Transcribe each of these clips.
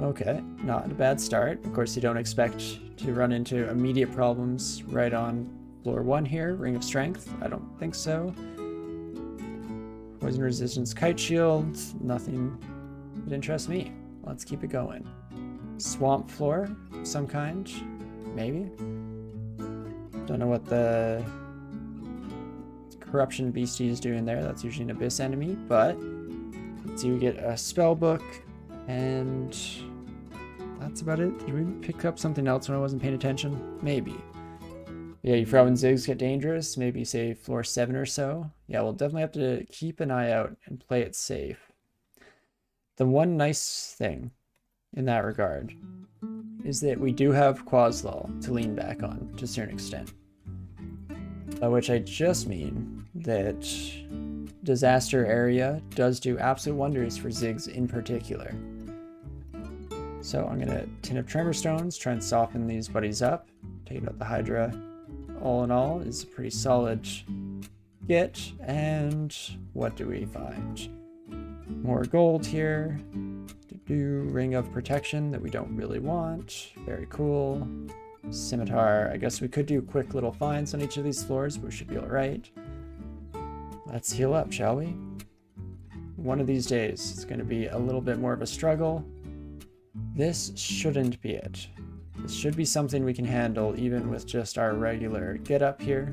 Okay, not a bad start. Of course, you don't expect to run into immediate problems right on floor 1 here. Ring of Strength, I don't think so. Poison resistance, kite shield, nothing that interests me. Let's keep it going. Swamp floor of some kind, maybe. Don't know what the corruption beastie is doing there. That's usually an abyss enemy, but let's see, we get a spell book, and that's about it. Did we pick up something else when I wasn't paying attention? Maybe. Yeah, you forgot when zigs get dangerous, maybe say floor 7 or so. Yeah, we'll definitely have to keep an eye out and play it safe. The one nice thing in that regard is that we do have Quaslaw to lean back on to a certain extent. By which I just mean that Disaster Area does do absolute wonders for zigs in particular. So I'm gonna Tin of Tremor Stones, try and soften these buddies up. Taking out the Hydra, all in all, is a pretty solid get. And what do we find? More gold here. Ring of Protection that we don't really want. Very cool. Scimitar. I guess we could do quick little finds on each of these floors, but we should be alright. Let's heal up, shall we? One of these days, it's going to be a little bit more of a struggle. This shouldn't be it. This should be something we can handle even with just our regular get up here.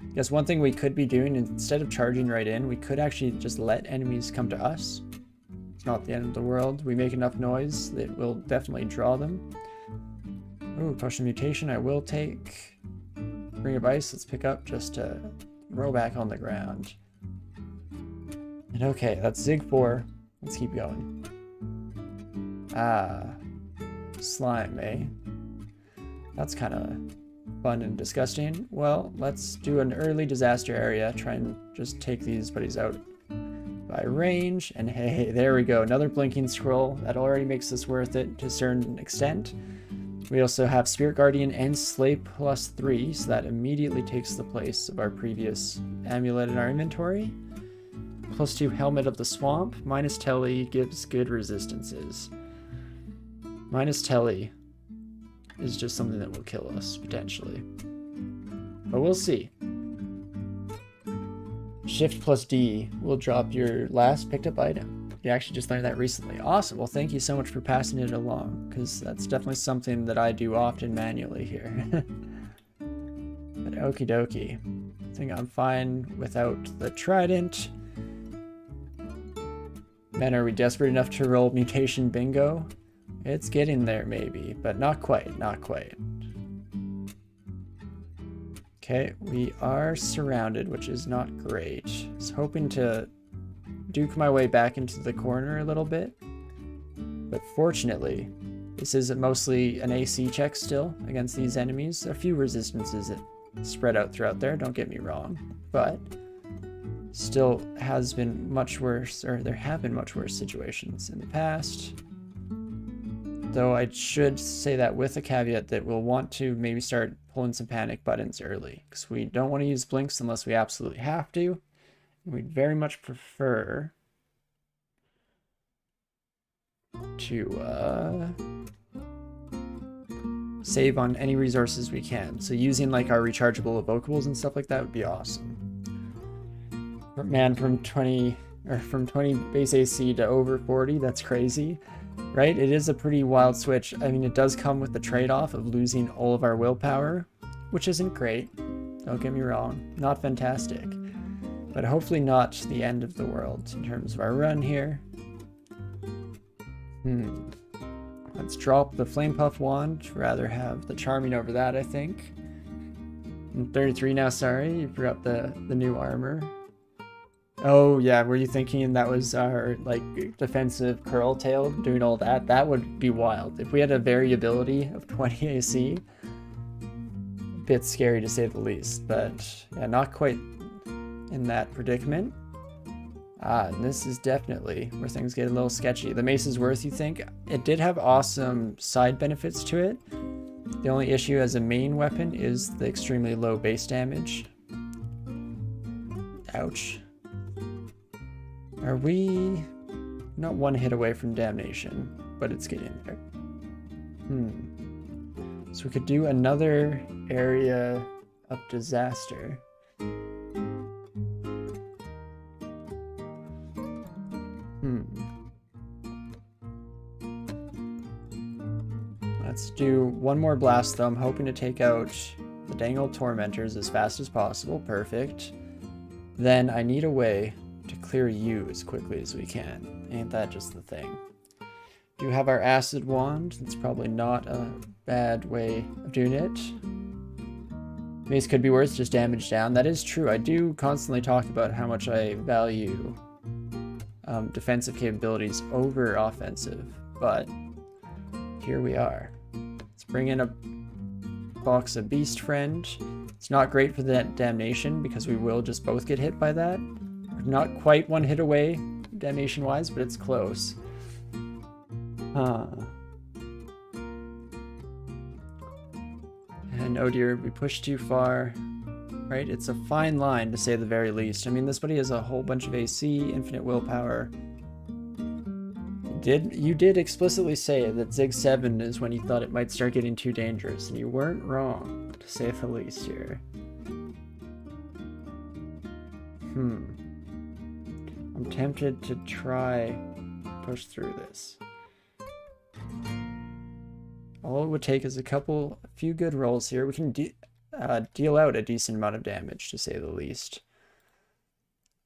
I guess one thing we could be doing, instead of charging right in, we could actually just let enemies come to us. It's not the end of the world. We make enough noise that we'll definitely draw them. Ooh, Potion of Mutation I will take. Ring of Ice, let's pick up just to roll back on the ground. And okay, that's Zig 4. Let's keep going. Ah, slime, eh? That's kind of fun and disgusting. Well, let's do an early disaster area. Try and just take these buddies out by range. And hey, there we go. Another blinking scroll. That already makes this worth it to a certain extent. We also have Spirit Guardian and Slay +3, so that immediately takes the place of our previous amulet in our inventory. +2 Helmet of the Swamp. Minus Telly gives good resistances. Minus Telly is just something that will kill us, potentially. But we'll see. Shift +D will drop your last picked up item. You actually just learned that recently. Awesome. Well, thank you so much for passing it along, because that's definitely something that I do often manually here. But okie dokie. I think I'm fine without the trident. Man, are we desperate enough to roll mutation bingo? It's getting there, maybe, but not quite, not quite. Okay, we are surrounded, which is not great. I was hoping to duke my way back into the corner a little bit, but fortunately, this is mostly an AC check still against these enemies. A few resistances that spread out throughout there, don't get me wrong, but still has been much worse, or there have been much worse situations in the past. Though I should say that with a caveat that we'll want to maybe start pulling some panic buttons early, because we don't want to use blinks unless we absolutely have to. We'd very much prefer to save on any resources we can. So using like our rechargeable evocables and stuff like that would be awesome. But man, from 20 base AC to over 40, that's crazy. Right? It is a pretty wild switch. I mean, it does come with the trade-off of losing all of our willpower, which isn't great. Don't get me wrong. Not fantastic. But hopefully not the end of the world in terms of our run here. Let's drop the Flame Puff Wand. Rather have the Charming over that, I think. I'm 33 now, sorry. You forgot the new armor. Oh yeah, were you thinking that was our like defensive curl tail doing all that? That would be wild. If we had a variability of 20 AC, a bit scary to say the least, but yeah, not quite in that predicament. And this is definitely where things get a little sketchy. The mace is worth, you think? It did have awesome side benefits to it. The only issue as a main weapon is the extremely low base damage. Ouch. Are we Not one hit away from damnation, but it's getting there. So we could do another area of disaster. Let's do one more blast though. I'm hoping to take out the dang old tormentors as fast as possible. Perfect. Then I need a way to clear you as quickly as we can. Ain't that just the thing? Do have our acid wand. That's probably not a bad way of doing it. Mace could be worth just damage down. That is true. I do constantly talk about how much I value defensive capabilities over offensive, but here we are. Let's bring in a box of Beast Friend. It's not great for that damnation because we will just both get hit by that. We're not quite one hit away damnation wise, but it's close. And oh dear, we pushed too far. Right? It's a fine line to say the very least. I mean, this buddy has a whole bunch of AC, infinite willpower. You did explicitly say that Zig 7 is when you thought it might start getting too dangerous, and you weren't wrong, to say the least here. I'm tempted to try push through this. All it would take is a few good rolls here. We can deal out a decent amount of damage, to say the least.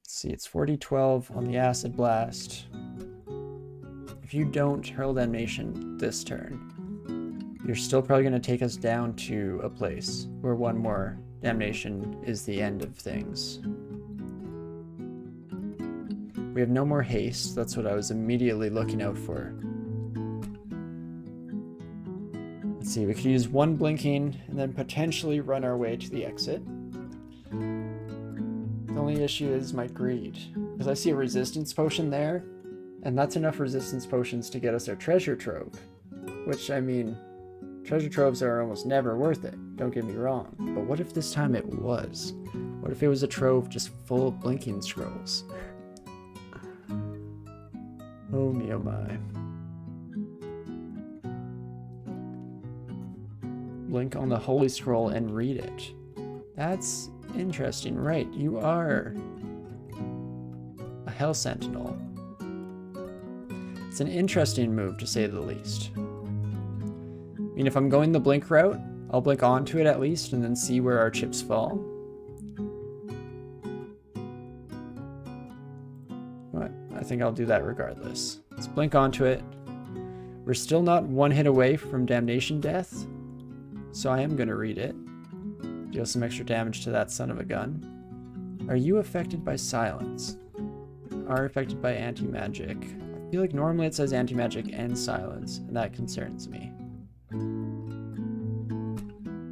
Let's see, it's 40-12 on the Acid Blast. If you don't hurl damnation this turn, you're still probably going to take us down to a place where one more damnation is the end of things. We have no more haste. That's what I was immediately looking out for. Let's see, we could use one blinking and then potentially run our way to the exit. The only issue is my greed, because I see a resistance potion there, and that's enough resistance potions to get us our treasure trove. Which, I mean, treasure troves are almost never worth it, don't get me wrong. But what if this time it was? What if it was a trove just full of blinking scrolls? Oh me, oh my. Blink on the Holy Scroll and read it. That's interesting, right? You are a Hell Sentinel. It's an interesting move, to say the least. I mean, if I'm going the blink route, I'll blink onto it at least and then see where our chips fall. But I think I'll do that regardless. Let's blink onto it. We're still not one hit away from damnation death, so I am going to read it. Deal some extra damage to that son of a gun. Are you affected by silence? Are affected by anti-magic. I feel like normally it says anti-magic and silence, and that concerns me.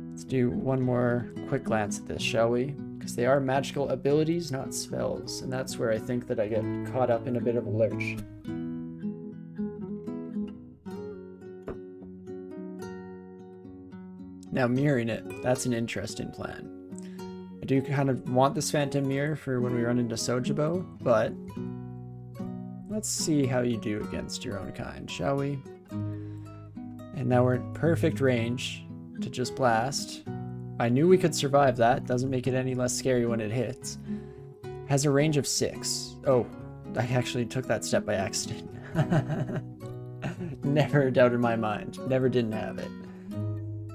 Let's do one more quick glance at this, shall we? Because they are magical abilities, not spells, and that's where I think that I get caught up in a bit of a lurch. Now, mirroring it, that's an interesting plan. I do kind of want this Phantom Mirror for when we run into Sojibo, but let's see how you do against your own kind, shall we? And now we're in perfect range to just blast. I knew we could survive that. Doesn't make it any less scary when it hits. Has a range of 6. Oh, I actually took that step by accident. Never a doubt in my mind. Never didn't have it.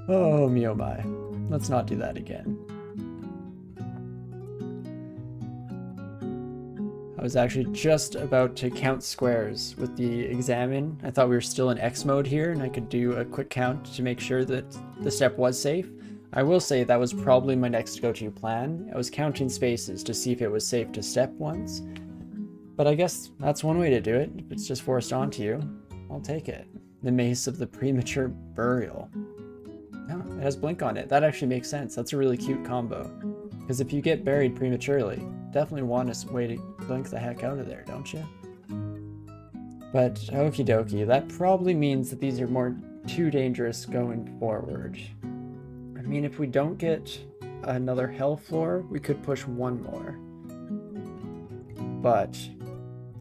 Oh me oh my. Let's not do that again. I was actually just about to count squares with the examine. I thought we were still in X mode here and I could do a quick count to make sure that the step was safe. I will say that was probably my next go-to plan. I was counting spaces to see if it was safe to step once. But I guess that's one way to do it. If it's just forced onto you, I'll take it. The Mace of the Premature Burial. Oh, it has blink on it. That actually makes sense. That's a really cute combo. Because if you get buried prematurely, definitely want a way to blink the heck out of there, don't you? But okie dokie, that probably means that these are too dangerous going forward. I mean, if we don't get another hell floor, we could push one more. But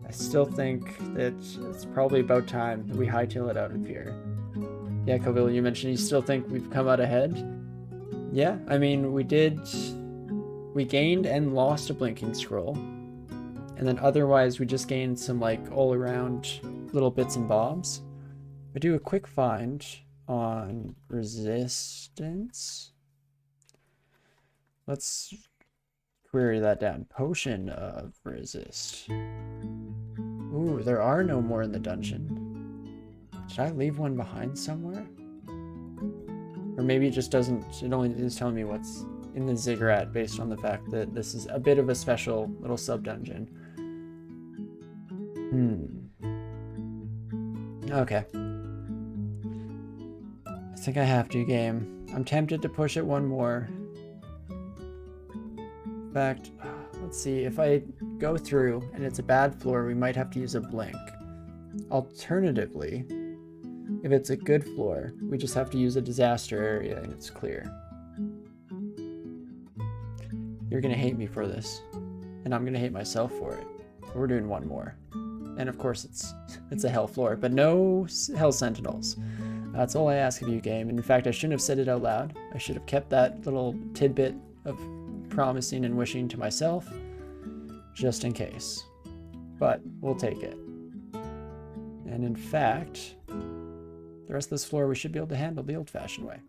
a I still think that it's probably about time that we hightail it out of here. Yeah, Coville, you mentioned you still think we've come out ahead? Yeah, I mean, we gained and lost a blinking scroll. And then otherwise, we just gained some, like, all-around little bits and bobs. I do a quick find on resistance. Let's query that down. Potion of resist. Ooh, there are no more in the dungeon. Did I leave one behind somewhere? Or maybe it just doesn't, it only is telling me what's in the ziggurat based on the fact that this is a bit of a special little sub-dungeon. Okay. I think I have to, game. I'm tempted to push it one more. In fact, let's see, if I go through and it's a bad floor, we might have to use a blink. Alternatively, if it's a good floor, we just have to use a disaster area and it's clear. You're gonna hate me for this, and I'm gonna hate myself for it. We're doing one more. And of course it's a hell floor, but no hell sentinels. That's all I ask of you, game. And in fact, I shouldn't have said it out loud. I should have kept that little tidbit of promising and wishing to myself, just in case. But we'll take it. And in fact, the rest of this floor we should be able to handle the old-fashioned way.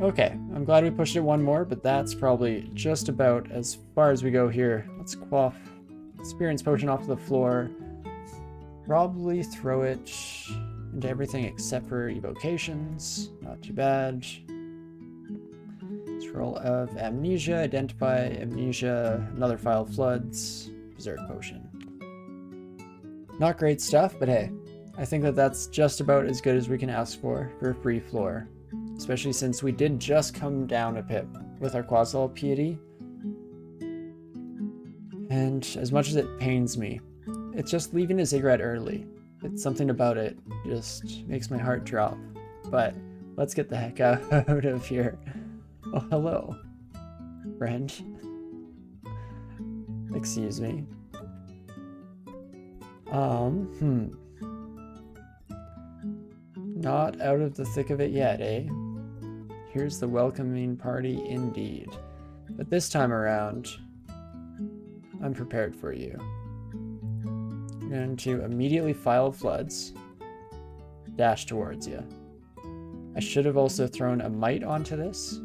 Okay, I'm glad we pushed it one more, but that's probably just about as far as we go here. Let's quaff experience potion off the floor. Probably throw it into everything except for evocations. Not too bad. Scroll of amnesia, identify amnesia, another file of floods, berserk potion. Not great stuff, but hey, I think that that's just about as good as we can ask for a free floor. Especially since we did just come down a pip with our Quasal Piety. And as much as it pains me, it's just leaving a ziggurat early. It's something about it just makes my heart drop. But let's get the heck out of here. Oh, hello, friend. Excuse me. Not out of the thick of it yet, eh? Here's the welcoming party indeed. But this time around, I'm prepared for you. I'm going to immediately file floods, dash towards you. I should have also thrown a might onto this,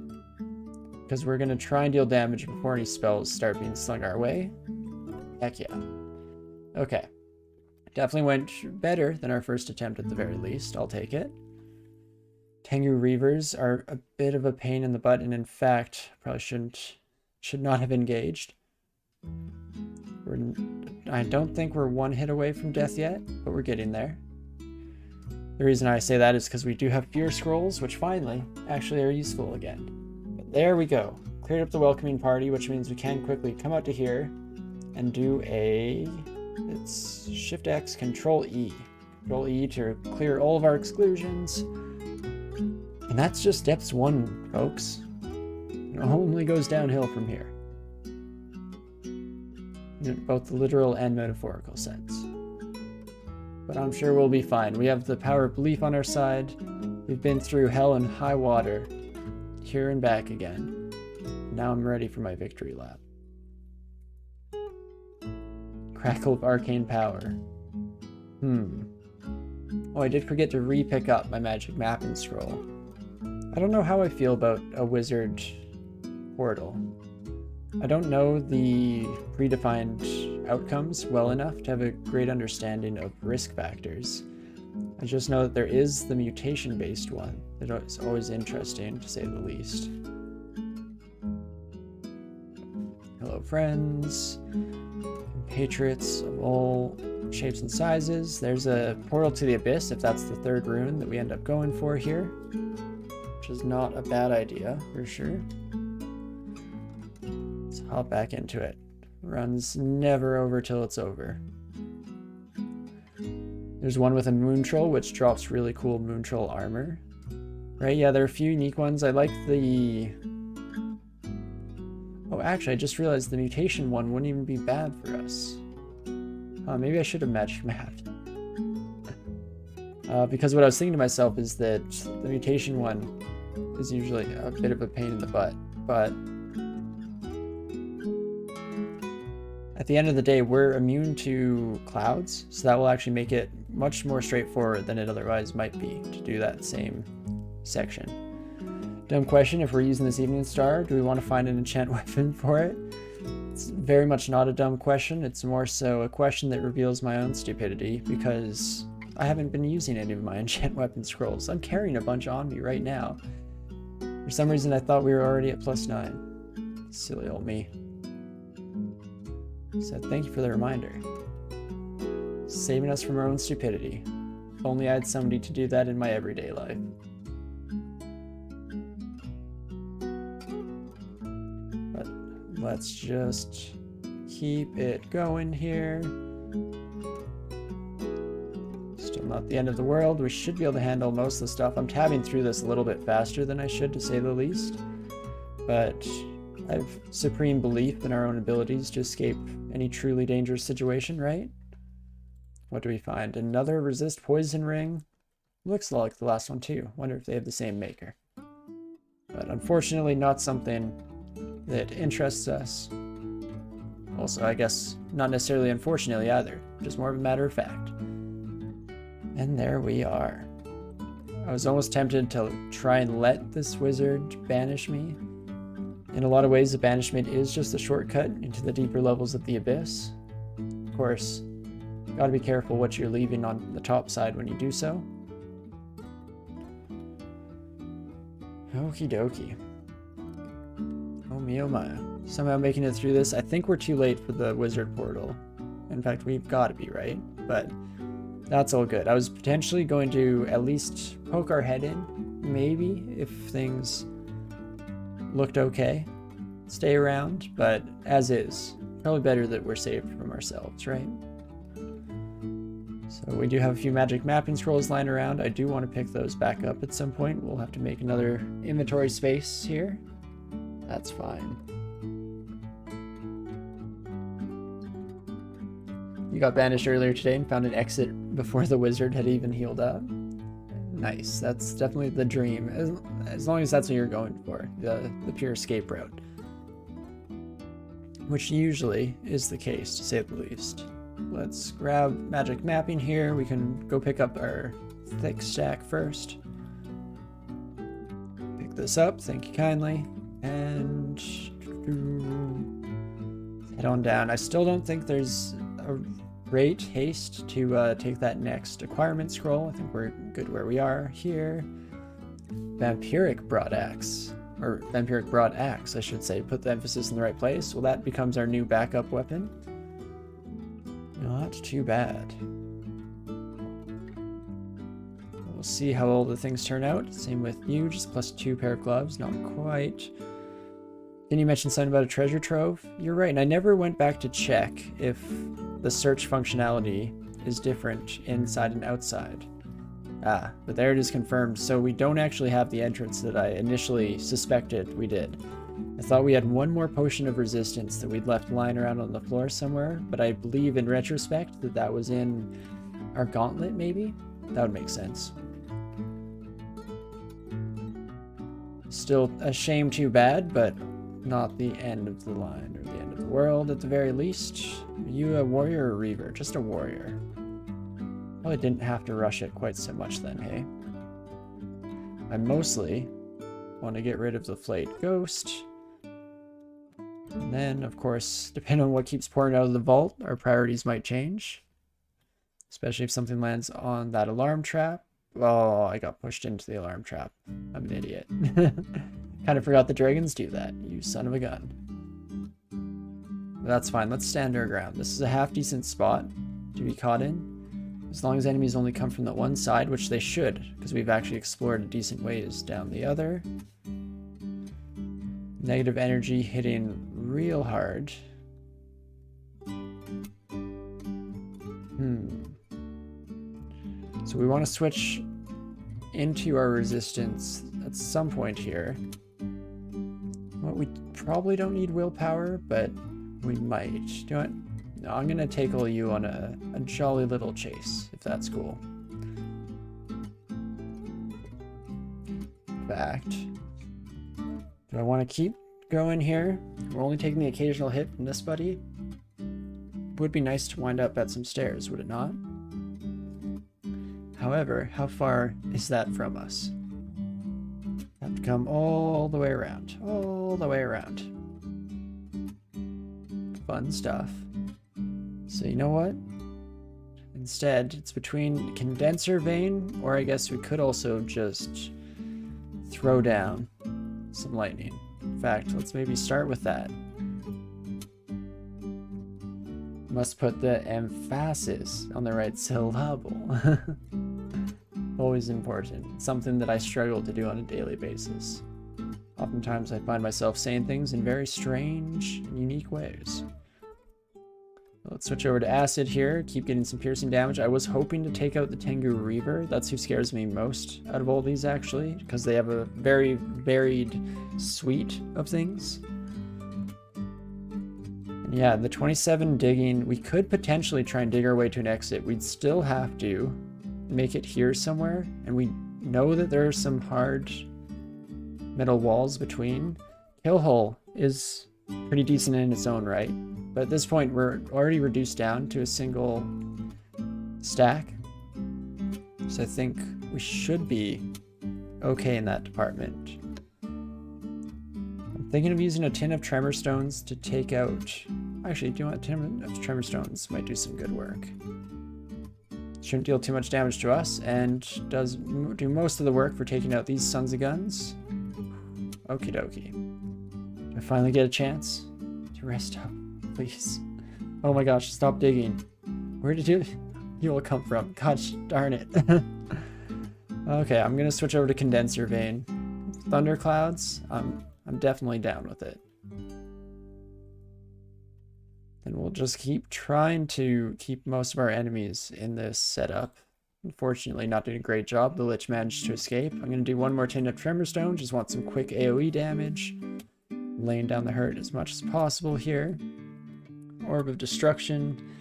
because we're going to try and deal damage before any spells start being slung our way. Heck yeah. Okay. Definitely went better than our first attempt at the very least. I'll take it. Tengu Reavers are a bit of a pain in the butt, and in fact, probably should not have engaged. I don't think we're one hit away from death yet, but we're getting there. The reason I say that is because we do have fear scrolls, which finally actually are useful again. But there we go. Cleared up the welcoming party, which means we can quickly come out to here and do it's Shift X, Control E. Control E to clear all of our exclusions. And that's just steps 1, folks. It only goes downhill from here. In both the literal and metaphorical sense. But I'm sure we'll be fine. We have the power of belief on our side. We've been through hell and high water, here and back again. Now I'm ready for my victory lap. Crackle of arcane power. Oh, I did forget to re-pick up my magic mapping scroll. I don't know how I feel about a wizard portal. I don't know the predefined outcomes well enough to have a great understanding of risk factors. I just know that there is the mutation-based one that is always interesting, to say the least. Hello, friends. Patriots of all shapes and sizes. There's a portal to the abyss, if that's the third rune that we end up going for here. Which is not a bad idea, for sure. Let's hop back into it. Runs never over till it's over. There's one with a moon troll, which drops really cool moon troll armor. Right, yeah, there are a few unique ones. I like the... Oh, actually, I just realized the mutation one wouldn't even be bad for us. Maybe I should have magic mapped. Because what I was thinking to myself is that the mutation one is usually a bit of a pain in the butt, but at the end of the day, we're immune to clouds, so that will actually make it much more straightforward than it otherwise might be to do that same section. Dumb question, if we're using this evening star, do we want to find an enchant weapon for it? It's very much not a dumb question, it's more so a question that reveals my own stupidity, because I haven't been using any of my enchant weapon scrolls. I'm carrying a bunch on me right now. For some reason I thought we were already at +9. Silly old me. So thank you for the reminder. Saving us from our own stupidity. If only I had somebody to do that in my everyday life. But let's just keep it going here. Still not the end of the world. We should be able to handle most of the stuff. I'm tabbing through this a little bit faster than I should, to say the least. But I have supreme belief in our own abilities to escape any truly dangerous situation, right? What do we find? Another resist poison ring. Looks like the last one too. Wonder if they have the same maker. But unfortunately not something that interests us. Also, I guess not necessarily unfortunately either. Just more of a matter of fact. And there we are. I was almost tempted to try and let this wizard banish me. In a lot of ways, the banishment is just a shortcut into the deeper levels of the abyss. Of course, gotta be careful what you're leaving on the top side when you do so. Okie dokie. Oh me, oh my. Somehow making it through this. I think we're too late for the wizard portal. In fact, we've got to be, right? But that's all good. I was potentially going to at least poke our head in, maybe, if things looked okay. Stay around, but as is. Probably better that we're saved from ourselves, right? So we do have a few magic mapping scrolls lying around. I do want to pick those back up at some point. We'll have to make another inventory space here. That's fine. You got banished earlier today and found an exit before the wizard had even healed up. Nice. That's definitely the dream. As long as that's what you're going for. The pure escape route. Which usually is the case, to say the least. Let's grab magic mapping here. We can go pick up our thick stack first. Pick this up, thank you kindly. And head on down. I still don't think there's a great haste to take that next acquirement scroll. I think we're good where we are here. Vampiric Broadaxe. Or Vampiric Broadaxe, I should say. Put the emphasis in the right place. Well, that becomes our new backup weapon. Not too bad. We'll see how all the things turn out. Same with you, just +2 pair of gloves. Not quite. Didn't you mention something about a treasure trove? You're right, and I never went back to check if the search functionality is different inside and outside. Ah, but there it is confirmed. So we don't actually have the entrance that I initially suspected we did. I thought we had one more potion of resistance that we'd left lying around on the floor somewhere, but I believe in retrospect that that was in our gauntlet, maybe? That would make sense. Still a shame too bad, but not the end of the line, or the end of the world at the very least. Are you a warrior or a reaver? Just a warrior. Probably didn't have to rush it quite so much then, hey? I mostly want to get rid of the flayed ghost. And then, of course, depending on what keeps pouring out of the vault, our priorities might change. Especially if something lands on that alarm trap. Oh, I got pushed into the alarm trap. I'm an idiot. Kind of forgot the dragons do that, you son of a gun. But that's fine, let's stand our ground. This is a half-decent spot to be caught in. As long as enemies only come from the one side, which they should, because we've actually explored a decent ways down the other. Negative energy hitting real hard. So we want to switch into our resistance at some point here. Well, we probably don't need willpower, but we might. Do you know what? No, I'm gonna take all you on a jolly little chase, if that's cool. In fact, do I want to keep going here? We're only taking the occasional hit from this buddy. Would be nice to wind up at some stairs, would it not? However, how far is that from us? Have to come all the way around. All the way around. Fun stuff. So you know what? Instead, it's between condenser vein, or I guess we could also just throw down some lightning. In fact, let's maybe start with that. Must put the emphasis on the right syllable. Always important. Something that I struggle to do on a daily basis. Oftentimes I find myself saying things in very strange and unique ways. Let's switch over to acid here. Keep getting some piercing damage. I was hoping to take out the Tengu Reaver. That's who scares me most out of all these, actually, because they have a very varied suite of things. And yeah, the 27 digging, we could potentially try and dig our way to an exit. We'd still have to make it here somewhere, and we know that there are some hard metal walls between. Kill hole is pretty decent in its own right, but at this point we're already reduced down to a single stack, so I think we should be okay in that department. I'm thinking of using a tin of tremor stones to take out... Actually, do you want a tin of tremor stones? Might do some good work. Shouldn't deal too much damage to us, and does do most of the work for taking out these sons of guns. Okie dokie. Do I finally get a chance to rest up, please? Oh my gosh, stop digging. Where did you all come from? Gosh darn it. Okay, I'm gonna switch over to condenser vein. Thunderclouds, I'm definitely down with it. And we'll just keep trying to keep most of our enemies in this setup. Unfortunately, not doing a great job. The Lich managed to escape. I'm going to do one more tin of Tremor Stone. Just want some quick AoE damage. Laying down the hurt as much as possible here. Orb of Destruction.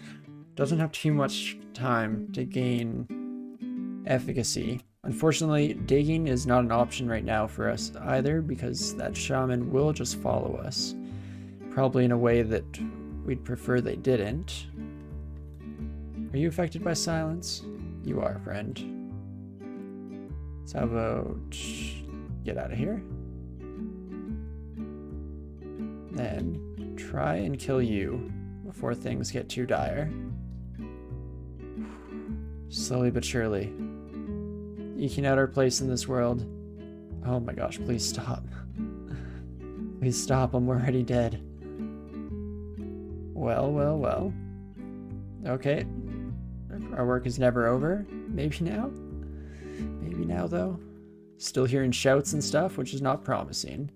Doesn't have too much time to gain efficacy. Unfortunately, digging is not an option right now for us either, because that shaman will just follow us. Probably in a way that we'd prefer they didn't. Are you affected by silence? You are, friend. So how about get out of here? Then try and kill you before things get too dire. Slowly but surely. Eking out our place in this world. Oh my gosh, please stop. Please stop, I'm already dead. Well, well, well. Okay. Our work is never over. Maybe now? Maybe now, though. Still hearing shouts and stuff, which is not promising.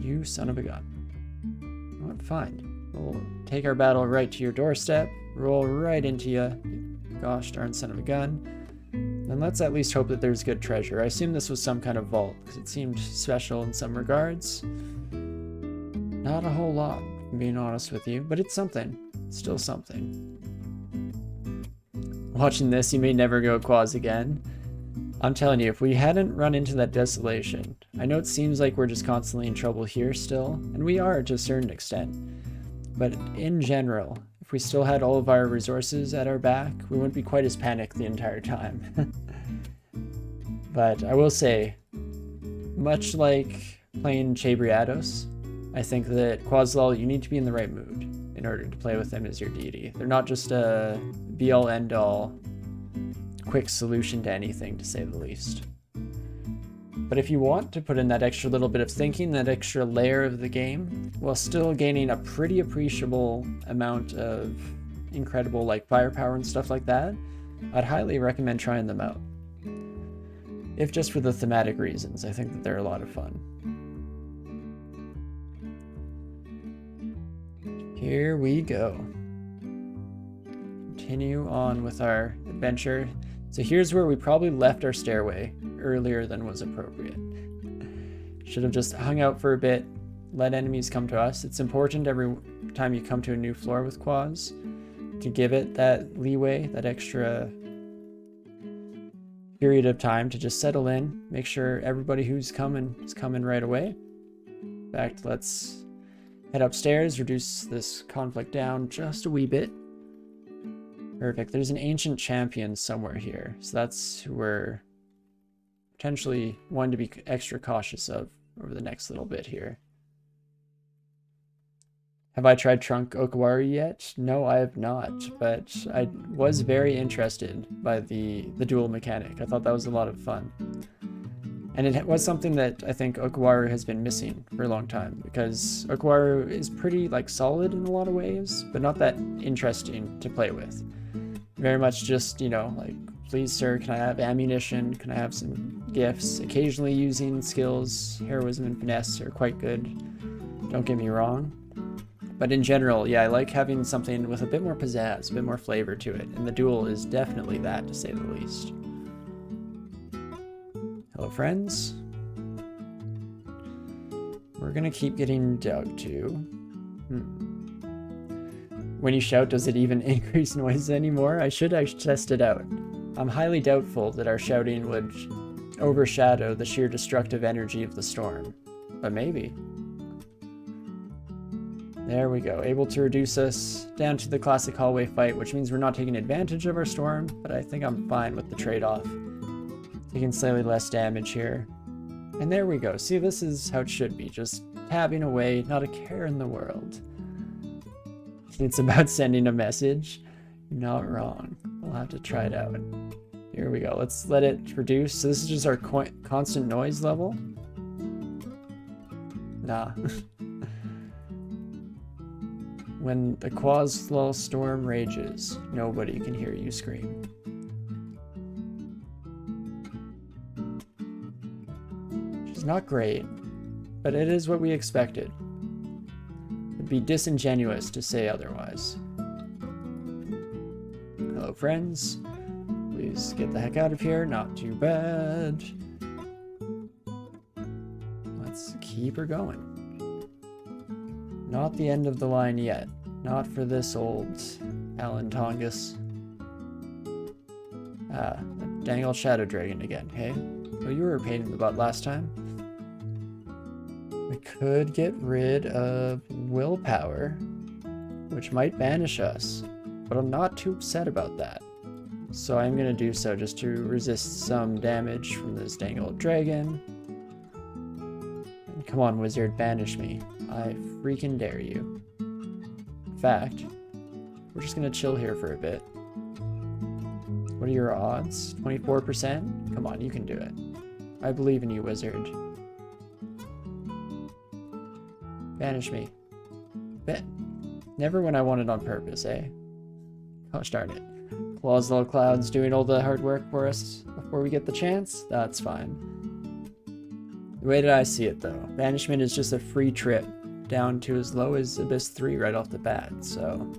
You son of a gun. Well, fine. We'll take our battle right to your doorstep, roll right into you, gosh darn son of a gun, and let's at least hope that there's good treasure. I assume this was some kind of vault, because it seemed special in some regards. Not a whole lot, being honest with you, but it's something. It's still something. Watching this, you may never go Quaz again. I'm telling you, if we hadn't run into that desolation, I know it seems like we're just constantly in trouble here still, and we are to a certain extent, but in general, if we still had all of our resources at our back, we wouldn't be quite as panicked the entire time. But I will say, much like playing Chabriados, I think that Quazlal, you need to be in the right mood in order to play with them as your deity. They're not just a be-all, end-all, quick solution to anything, to say the least. But if you want to put in that extra little bit of thinking, that extra layer of the game, while still gaining a pretty appreciable amount of incredible like firepower and stuff like that, I'd highly recommend trying them out. If just for the thematic reasons, I think that they're a lot of fun. Here we go. Continue on with our adventure. So here's where we probably left our stairway earlier than was appropriate. Should have just hung out for a bit let enemies come to us. It's important every time you come to a new floor with Quaz to give it that leeway, that extra period of time to just settle in, make sure everybody who's coming is coming right away. In fact, let's head upstairs, reduce this conflict down just a wee bit. Perfect. There's an ancient champion somewhere here, so that's who we're potentially one to be extra cautious of over the next little bit here. Have I tried Trunk Okawaru yet? No, I have not, but I was very interested by the dual mechanic. I thought that was a lot of fun. And it was something that I think Okawaru has been missing for a long time, because Okawaru is pretty like solid in a lot of ways, but not that interesting to play with. Very much just, you know, like, please sir, can I have ammunition? Can I have some gifts? Occasionally using skills, heroism and finesse are quite good. Don't get me wrong. But in general, yeah, I like having something with a bit more pizzazz, a bit more flavor to it, and the duel is definitely that, to say the least. Hello, friends. We're gonna keep getting dug to. When you shout, does it even increase noise anymore? I should test it out. I'm highly doubtful that our shouting would overshadow the sheer destructive energy of the storm, but maybe. There we go, able to reduce us down to the classic hallway fight, which means we're not taking advantage of our storm, but I think I'm fine with the trade-off. Taking slightly less damage here. And there we go, see, this is how it should be, just tabbing away, not a care in the world. It's about sending a message. You're not wrong. We'll have to try it out. Here we go, let's let it reduce. So this is just our constant noise level. Nah. When the Quaz-Lull storm rages, nobody can hear you scream. Which is not great, but it is what we expected. It'd be disingenuous to say otherwise. Hello, friends. Please get the heck out of here. Not too bad. Let's keep her going. Not the end of the line yet. Not for this old Palentongus. Ah, a dang old Shadow Dragon again, hey? Oh, you were a pain in the butt last time. We could get rid of willpower, which might banish us, but I'm not too upset about that. So I'm gonna do so just to resist some damage from this dang old dragon. And come on, wizard, banish me. I freaking dare you. In fact, we're just gonna chill here for a bit. What are your odds? 24%? Come on, you can do it. I believe in you, wizard. Banish me. Never when I want it on purpose, eh? Gosh darn it. Little Cloud's doing all the hard work for us before we get the chance? That's fine. The way that I see it, though, banishment is just a free trip down to as low as Abyss 3 right off the bat, so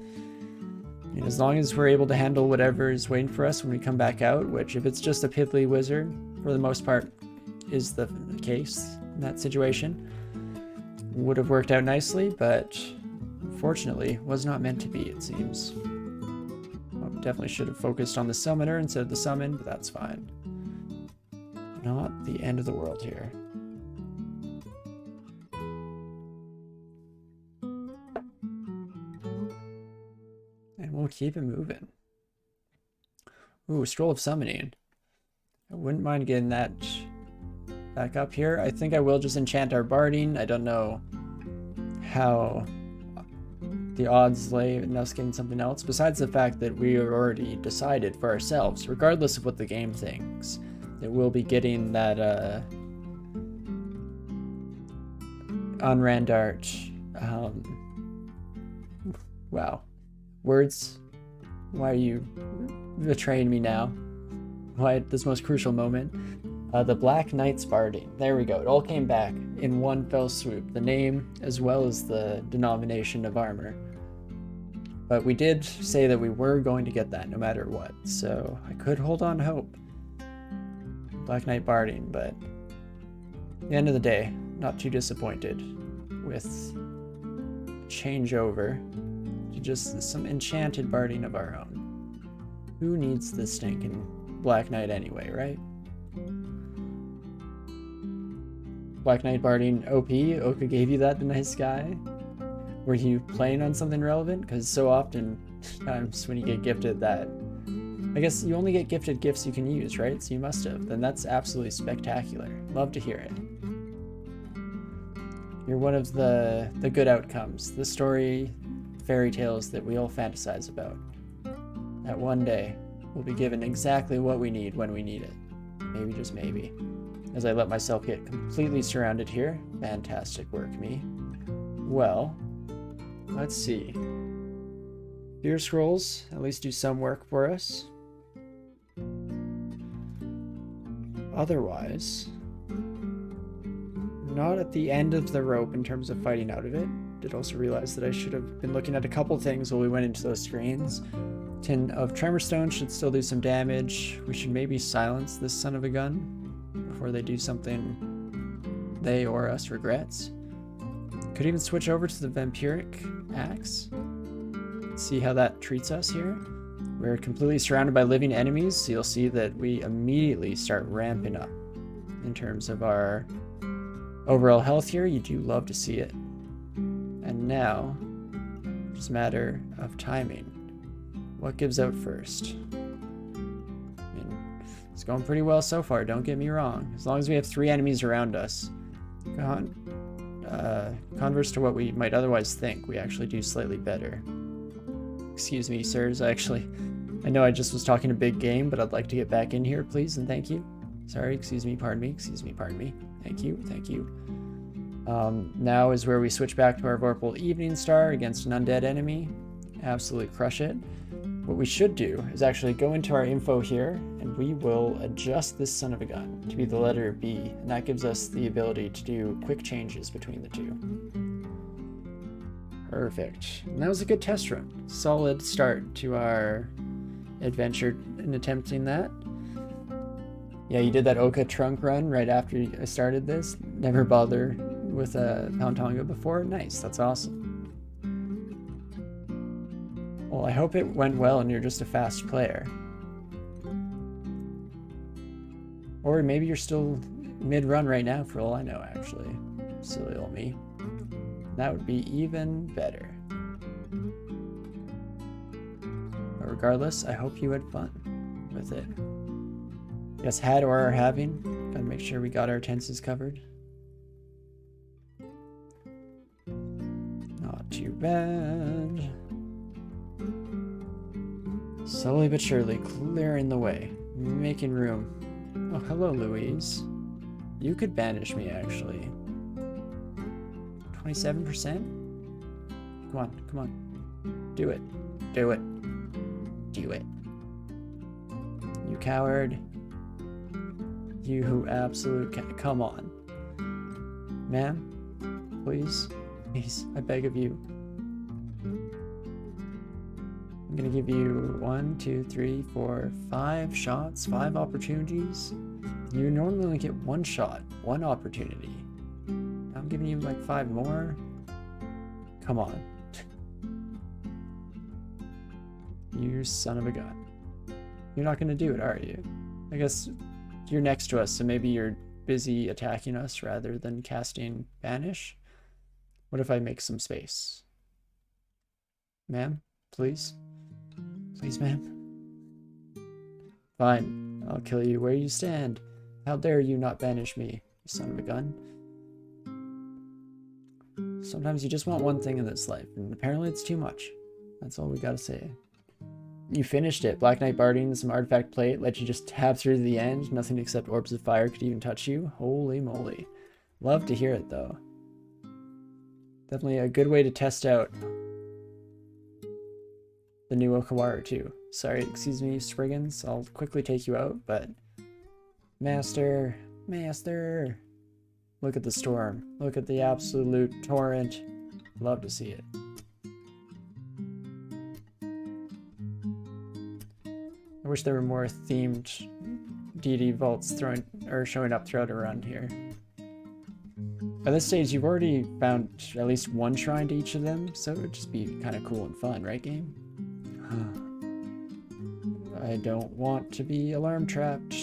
as long as we're able to handle whatever is waiting for us when we come back out, which if it's just a piddly wizard, for the most part is the case in that situation, would have worked out nicely, but unfortunately was not meant to be, it seems. Definitely should have focused on the summoner instead of the summon, but that's fine. Not the end of the world here. And we'll keep it moving. Ooh, Scroll of Summoning. I wouldn't mind getting that back up here. I think I will just enchant our barding. I don't know how the odds lay in us getting something else, besides the fact that we have already decided for ourselves, regardless of what the game thinks, that we'll be getting that Unrandart, wow, words, why are you betraying me now? Why at this most crucial moment? The Black Knight's barding. There we go. It all came back in one fell swoop. The name as well as the denomination of armor. But we did say that we were going to get that no matter what. So I could hold on hope. Black Knight barding, but at the end of the day, not too disappointed. with changeover to just some enchanted barding of our own. Who needs the stinking Black Knight anyway, right? Black Knight barding OP? Oka gave you that, the nice guy? Were you playing on something relevant? Because so often times when you get gifted that, I guess you only get gifted gifts you can use, right? So you must have. Then that's absolutely spectacular. Love to hear it. You're one of the good outcomes, the story, fairy tales that we all fantasize about. That one day we'll be given exactly what we need when we need it. Maybe, just maybe. As I let myself get completely surrounded here. Fantastic work, me. Well, let's see. Fear scrolls at least do some work for us. Otherwise, not at the end of the rope in terms of fighting out of it. Did also realize that I should have been looking at a couple things while we went into those screens. Tin of Tremorstone should still do some damage. We should maybe silence this son of a gun before they do something they or us regrets. Could even switch over to the Vampiric Axe. See how that treats us here. We're completely surrounded by living enemies, so you'll see that we immediately start ramping up in terms of our overall health here. You do love to see it. And now, it's a matter of timing. What gives out first? I mean, it's going pretty well so far, don't get me wrong. As long as we have 3 enemies around us, converse to what we might otherwise think, we actually do slightly better. Excuse me, sirs, I know I just was talking a big game, but I'd like to get back in here, please, and thank you. Sorry, excuse me, pardon me, excuse me, pardon me. Thank you, thank you. Now is where we switch back to our Vorpal Evening Star against an undead enemy. Absolutely crush it. What we should do is actually go into our info here, and we will adjust this son of a gun to be the letter B, and that gives us the ability to do quick changes between the two. Perfect. And that was a good test run. Solid start to our adventure in attempting that. Yeah, you did that Oka trunk run right after I started this. Never bother with a Palentonga before. Nice, that's awesome. Well, I hope it went well and you're just a fast player. Or maybe you're still mid-run right now for all I know, actually. Silly old me. That would be even better. But regardless, I hope you had fun with it. Yes, had or are having. Gotta make sure we got our tenses covered. Not too bad. Slowly but surely clearing the way, making room. Oh, hello, Louise. You could banish me, actually. 27%? Come on, come on. Do it. Do it. Do it. You coward. You who absolute come on. Ma'am, please. Please, I beg of you. I'm gonna give you 1, 2, 3, 4, 5 shots, 5 opportunities. You normally only get 1 shot, 1 opportunity. I'm giving you like 5 more. Come on. You son of a gun. You're not gonna do it, are you? I guess you're next to us, so maybe you're busy attacking us rather than casting Banish. What if I make some space? Ma'am, please? Please, ma'am? Fine, I'll kill you where you stand. How dare you not banish me, you son of a gun. Sometimes you just want one thing in this life, and apparently it's too much. That's all we gotta say. You finished it. Black Knight barding, some artifact plate, let you just tab through to the end. Nothing except orbs of fire could even touch you. Holy moly. Love to hear it, though. Definitely a good way to test out the new Okawaru, too. Sorry, excuse me, Spriggans. I'll quickly take you out, but... Master! Master! Look at the storm. Look at the absolute torrent. Love to see it. I wish there were more themed deity vaults showing up throughout around here. At this stage, you've already found at least one shrine to each of them, so it would just be kind of cool and fun, right, game? I don't want to be alarm trapped.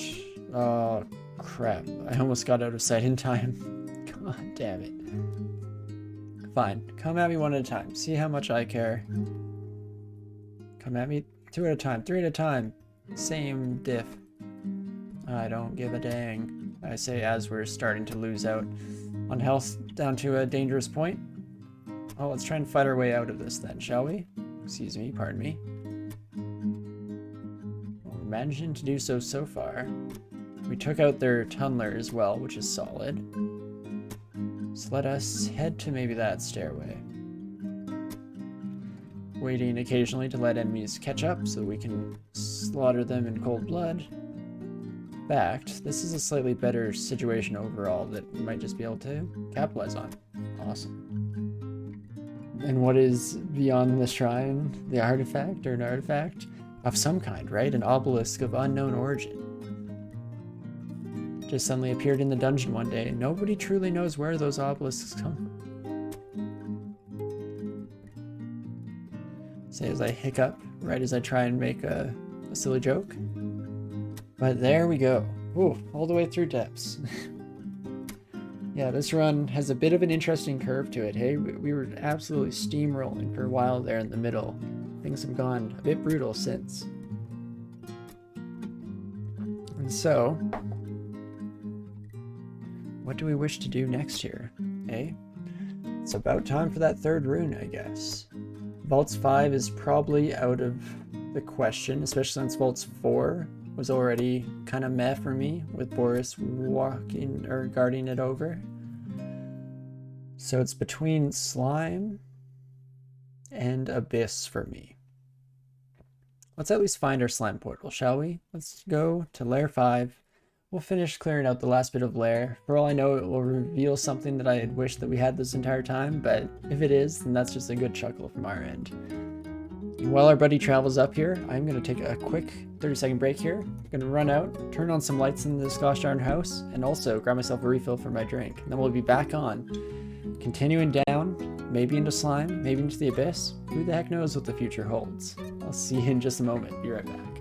Oh, crap. I almost got out of sight in time. God damn it. Fine. Come at me one at a time. See how much I care. Come at me 2 at a time, 3 at a time. Same diff. I don't give a dang. I say as we're starting to lose out on health down to a dangerous point. Oh, let's try and fight our way out of this then, shall we? Excuse me, pardon me. We're managing to do so far. We took out their tunneler as well, which is solid. So let us head to maybe that stairway. Waiting occasionally to let enemies catch up so we can slaughter them in cold blood. In fact, this is a slightly better situation overall that we might just be able to capitalize on. Awesome. And what is beyond the shrine? The artifact, or an artifact of some kind, right? An obelisk of unknown origin. Just suddenly appeared in the dungeon one day. Nobody truly knows where those obelisks come from. Say as I hiccup, right as I try and make a silly joke. But there we go. Ooh, all the way through depths. Yeah, this run has a bit of an interesting curve to it, hey? We were absolutely steamrolling for a while there in the middle. Things have gone a bit brutal since. And so, what do we wish to do next here, eh? It's about time for that third rune, I guess. Vaults 5 is probably out of the question, especially since Vaults 4 was already kind of meh for me, with Boris walking or guarding it over. So it's between Slime and Abyss for me. Let's at least find our slime portal, shall we? Let's go to Lair 5. We'll finish clearing out the last bit of Lair. For all I know, it will reveal something that I had wished that we had this entire time, but if it is, then that's just a good chuckle from our end. And while our buddy travels up here, I'm going to take a quick 30-second break here. I'm going to run out, turn on some lights in this gosh darn house, and also grab myself a refill for my drink. And then we'll be back on, continuing down, maybe into Slime, maybe into the Abyss. Who the heck knows what the future holds? I'll see you in just a moment. Be right back.